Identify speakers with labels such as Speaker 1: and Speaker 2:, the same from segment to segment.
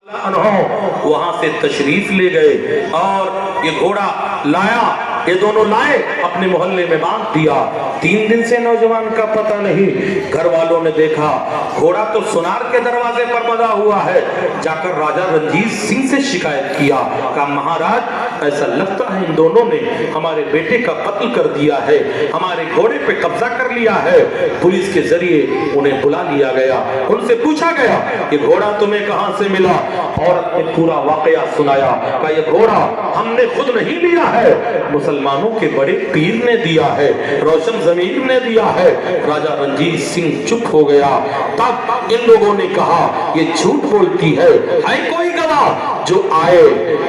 Speaker 1: वहां से तशरीफ ले गए और ये घोड़ा लाया, ये दोनों लाए, अपने मोहल्ले में बांध दिया। 3 दिन से नौजवान का पता नहीं। घर वालों ने देखा घोड़ा तो सुनार के दरवाजे पर बंधा हुआ है। जाकर राजा रंजीत सिंह से शिकायत किया, कहा महाराज ऐसा लगता है इन दोनों ने हमारे बेटे का कत्ल कर दिया है, हमारे घोड़े पे कब्जा कर लिया है। पुलिस के जरिए उन्हें बुला लिया गया, उनसे पूछा गया कि घोड़ा तुम्हें कहां से मिला। औरत ने पूरा वाकया सुनाया, कहा ये घोड़ा हमने खुद नहीं लिया है, मुसलमानों के बड़े पीर ने दिया है, रोशन जमीर ने दिया है। राजा रंजीत सिंह चुप हो गया। तब इन लोगों ने कहा ये झूठ बोलती है कोई गवाह जो आए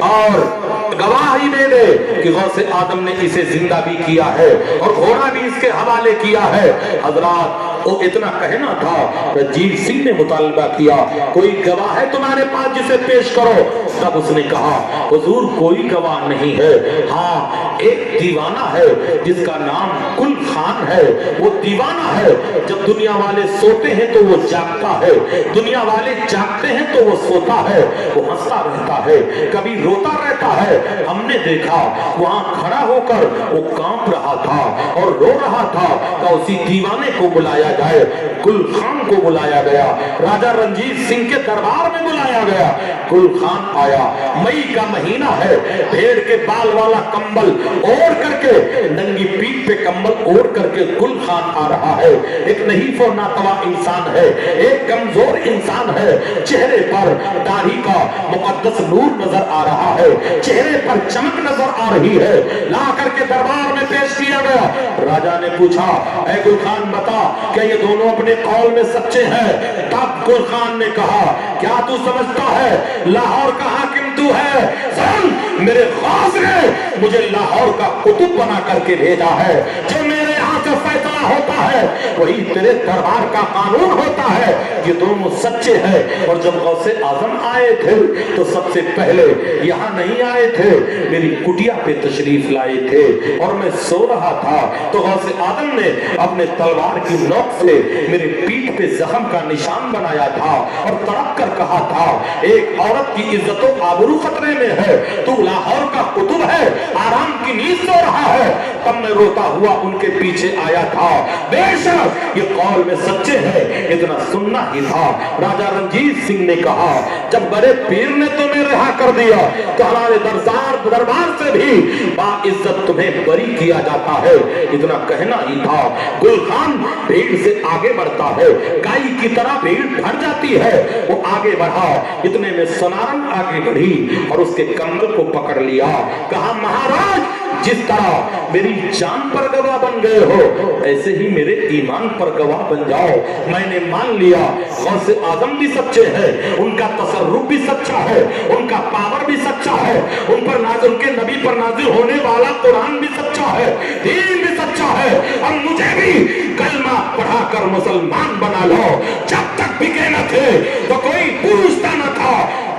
Speaker 1: और गवाही दे दे कि गौसे आदम ने इसे जिंदा भी किया है और घोड़ा भी इसके हवाले किया है। हजरात वो इतना कहना था, रंजीत सिंह ने मुतालबा किया कोई गवाह है तुम्हारे पास जिसे पेश करो। तब उसने कहा हुजूर कोई गवाह नहीं है, हाँ एक दीवाना है जिसका नाम कुल खान है। वो दीवाना है, जब दुनिया वाले सोते हैं तो वो जागता है, दुनिया वाले जागते हैं तो वो सोता है। वो हंसता रहता है, कभी रोता रहता है। हमने देखा वहां खड़ा होकर वो कांप रहा था और रो रहा था। तो उसी दीवाने को बुलाया जाए। कुल खान को बुलाया गया, राजा रंजीत सिंह के दरबार में बुलाया गया। कुल खान आया, मई का महीना है, भेड़ के बाल वाला कंबल ओढ़ करके, नंगी पीठ पे कंबल ओढ़ करके कुल खान आ रहा है। एक नहीफ और नातवा इंसान है, एक कमजोर इंसान है। चेहरे पर दाढ़ी का मुकद्दस नूर नजर आ रहा है, चेहरे पर चमक नजर आ रही है। ला करके दरबार में पेश किया गया। राजा ने पूछा ऐ कुल खान बता क्या ये दोनों अपने कौल में सच्चे हैं। तब कुल खान ने कहा क्या तू समझता है लाहौर का हाकिम तू है। सुन, मेरे खास ने मुझे लाहौर का कुतुब बना करके भेजा है। जो मेरे यहाँ से फैसला होता है वही तेरे दरबार का कानून होता है। ये दोनों सच्चे हैं। और जब गौसे आजम आए थे तो सबसे पहले यहाँ नहीं आए थे, मेरी कुटिया पे तशरीफ लाए थे और मैं सो रहा था तो गौसे आजम ने अपने तलवार की नोक से मेरे पीठ पे जख्म का निशान बनाया था और तड़प कर कहा था एक औरत की इज्जत और आबरू खतरे में है, तू लाहौर का कुतुब है, आराम की नींद सो रहा है। तब मैं रोता हुआ उनके पीछे आया था। बेशक ये कौल में सच्चे हैं, इतना सुनना ही था। राजा रंजीत सिंह ने कहा जब बड़े पीर ने तुम्हें रिहा कर दिया तो हमारे दरबार से भी बाइज्जत तुम्हें बरी किया जाता है। इतना कहना ही था। गुल खान भीड़ से आगे बढ़ता है, गाय की तरह भीड़ भर जाती है। वो आगे बढ़ा, इतने में सोनारन आगे बढ़ी और उसके कमर को पकड़ लिया। कहा महाराज जिस तरह मेरी जान पर गवाह बन गए हो ऐसे ही मेरे ईमान पर गवाह बन जाओ। मैंने मान लिया गौसे आजम भी सच्चे हैं, उनका तसर्रुफ भी सच्चा है, उनका पावर भी सच्चा है, उन पर नाज़िल उनके नबी पर नाज़िल होने वाला कुरान भी सच्चा है, दीन भी सच्चा है। अब मुझे भी कलमा पढ़ाकर मुसलमान बना लो। जब तक बिके न थे तो कोई पूछता न था,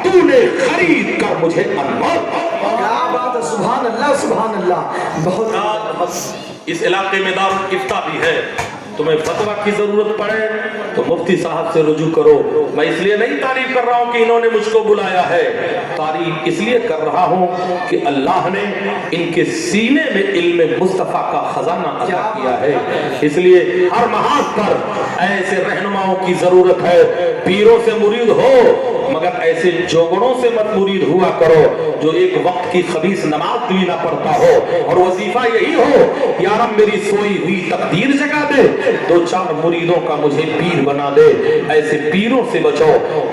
Speaker 1: तूने खरीद कर मुझे अनमोल।
Speaker 2: सुभान अल्लाह सुभान अल्लाह। बहुत
Speaker 1: इस इलाके में दारुल इफ्ता भी है, तुम्हें फतवा की जरूरत पड़े तो मुफ्ती साहब से रुजू करो। मैं इसलिए नहीं तारीफ कर रहा हूँ कि इन्होंने मुझको बुलाया है, तारीफ इसलिए कर रहा हूँ कि अल्लाह ने इनके सीने में इल्म मुस्तफा का खजाना अता किया है। इसलिए हर महाज पर ऐसे रहनुमाओं की जरूरत है। पीरों से मुरीद हो मगर ऐसे जोगड़ों से मत मुरीद हुआ करो जो एक वक्त की खबीस नमाज भी ना पढ़ता हो और वजीफा यही हो या रब मेरी सोई हुई तकदीर जगा दे, 2-4 मुरीदों का मुझे पीर बना दे। ऐसे पीरों से बचो,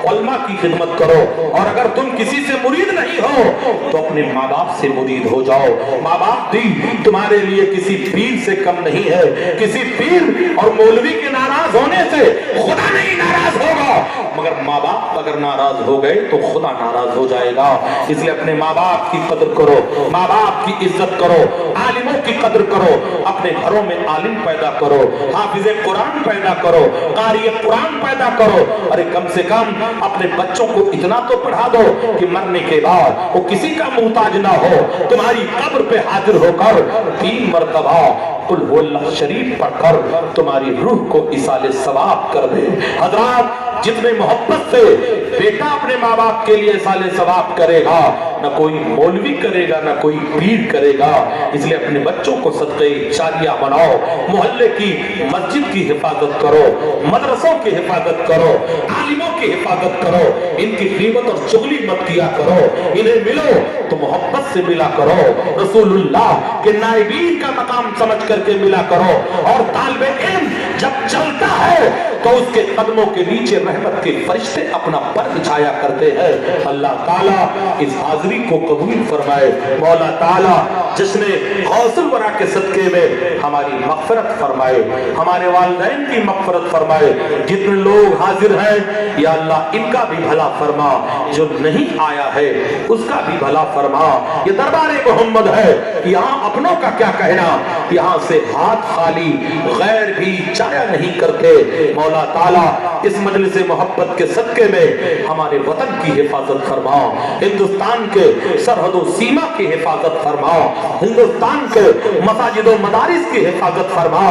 Speaker 1: उलमा की खिदमत करो। और अगर तुम किसी से मुरीद नहीं हो तो अपने माँ बाप से मुरीद हो जाओ। माँ बाप भी तुम्हारे लिए किसी पीर से कम नहीं है। किसी पीर और मौलवी के नाराज होने से खुदा नहीं नाराज होगा, मगर माँ बाप अगर नाराज हो गए तो खुदा नाराज हो जाएगा। इसलिए अपने माँ बाप की कदर करो, माँ बाप की इज्जत करो, आलिमों की कदर करो, अपने घरों में आलिम पैदा करो, हाफिज़े कुरान पैदा करो, कारी कुरान पैदा करो। अरे कम से कम अपने बच्चों को इतना तो पढ़ा दो कि मरने के बाद वो किसी का मुहताज ना हो, तुम्हारी कब्र पे हाजिर होकर 3 मरतबा कुल हुवल्लाह शरीफ पढ़कर तुम्हारी रूह को इसाले सवाब कर दे। हजरात जितने मोहब्बत से बेटा अपने माँ बाप के लिए साले सवाब करेगा, न कोई मौलवी करेगा, न कोई पीर करेगा। इसलिए अपने बच्चों को सदक़े जारिया बनाओ, मोहल्ले की मस्जिद की हिफाजत करो, मदरसों की हिफाजत करो, आलिमों की हिफाजत करो, इनकी ग़ीबत और चुगली मत किया करो। इन्हें मिलो तो मोहब्बत से मिला करो, रसूलुल्लाह के नाइबीन का मकाम समझ करके मिला करो। और तालिबे इल्म जब चलता है तो उसके कदमों के नीचे रहमत के फरिश्ते अपना पर बिछाया करते हैं। अल्लाह ताला इस हाज़री को कबूल फरमाए। मौला ताला जिसने गौसुल वरा के सदके में हमारी मग़फ़िरत फरमाए, हमारे वालिदैन की मग़फ़िरत फरमाए। जितने लोग हाजिर हैं या अल्लाह इनका भी भला फरमा, जो नहीं आया है उसका भी भला फरमा। ये दरबारे मोहम्मद है, यहाँ अपनों का क्या कहना, यहाँ से हाथ खाली गैर भी जाया नहीं करते। मौला ताला इस मजलिस मोहब्बत के सदके में हमारे वतन की हिफाजत फरमा, हिंदुस्तान के सरहदों सीमा की हिफाजत फरमा, हिंदुस्तान के मसाजिद व मदारिस की हिफाजत फरमा।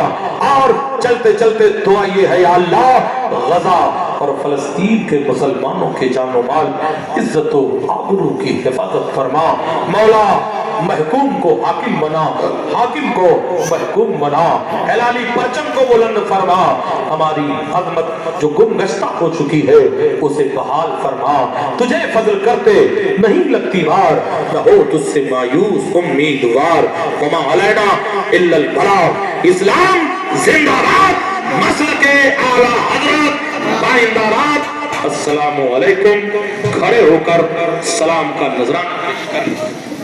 Speaker 1: और चलते चलते दुआ ये है या अल्लाह, गजा और फलस्तीन के मुसलमानों के जानो माल इज्जत व आबरू की हिफाजत फरमा। मौला महकूम को हाकिम बना, हाकिम को महकूम बना, हिलाली परचम को बुलंद फरमा। हमारी अज़मत जो गुमगश्ता हो चुकी है उसे बहाल फरमा। तुझे फजल करते नहीं लगती बार, न हो तुझसे मायूस उम्मीदवार। वमा अलैना इल्लल बलाग। इस्लाम जिंदाबाद, मसलके आला हज़रत बाइंदाबाद। अस्सलामु अलैकुम। खड़े होकर सलाम का नजराना पेश करें।